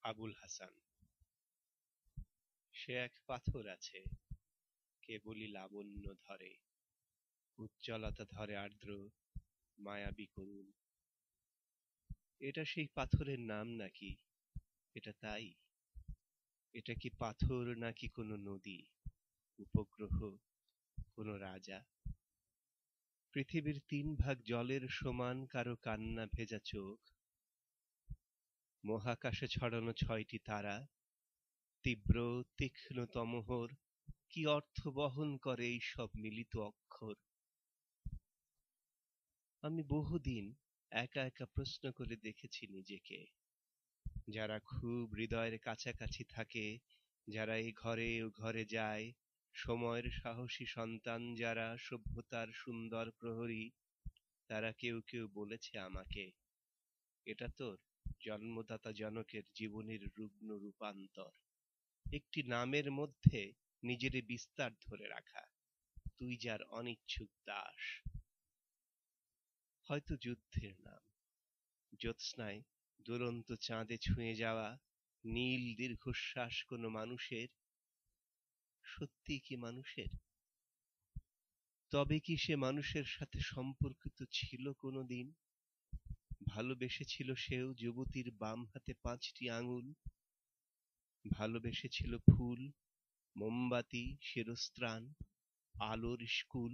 আবুল হাসান। সে এক পাথর আছে, কেবলই লাবণ্য ধরে, উজ্জ্বলতা ধরে আর্দ্র, মায়াবী করুণ। এটা সেই পাথরের নাম নাকি? এটা তাই? এটা কি পাথর নাকি কোনো নদী, উপগ্রহ, কোনো রাজা? পৃথিবীর ৩ ভাগ জলের সমান কারো কান্না ভেজা চোখ, মহাকাশে ছড়ানো ৬টি তারা, তীব্র তীক্ষ্ণ তমোহর, কি অর্থ বহন করে এই সব মিলিত অক্ষর? আমি বহুদিন একা একা প্রশ্ন করে দেখেছি নিজেকে। যারা খুব হৃদয়ের কাছাকাছি থাকে, যারা এই ঘরে ও ঘরে যায়, সময়ের সাহসী সন্তান যারা, সভ্যতার সুন্দর প্রহরী, তারা কেউ কেউ বলেছে আমাকে, এটা তোর জন্মদাতা জনকের জীবনের রুগ্ন রূপান্তর, একটি নামের মধ্যে নিজের বিস্তার ধরে রাখা, তুই যার অনিচ্ছুক দাস। হয়তো যুদ্ধের নাম, জ্যোৎস্নায় দুরন্ত চাঁদে ছুঁয়ে যাওয়া নীল দীর্ঘশ্বাস কোনো মানুষের, সত্যিই কি মানুষের? তবে কি সে মানুষের সাথে সম্পর্কিত ছিল কোনোদিন? ভালোবেসেছিল সেও যুবতীর বাম হাতে ৫টি আঙুল, ভালোবেসেছিল ফুল, মোমবাতি, শিরস্ত্রাণ, আলোর স্কুল।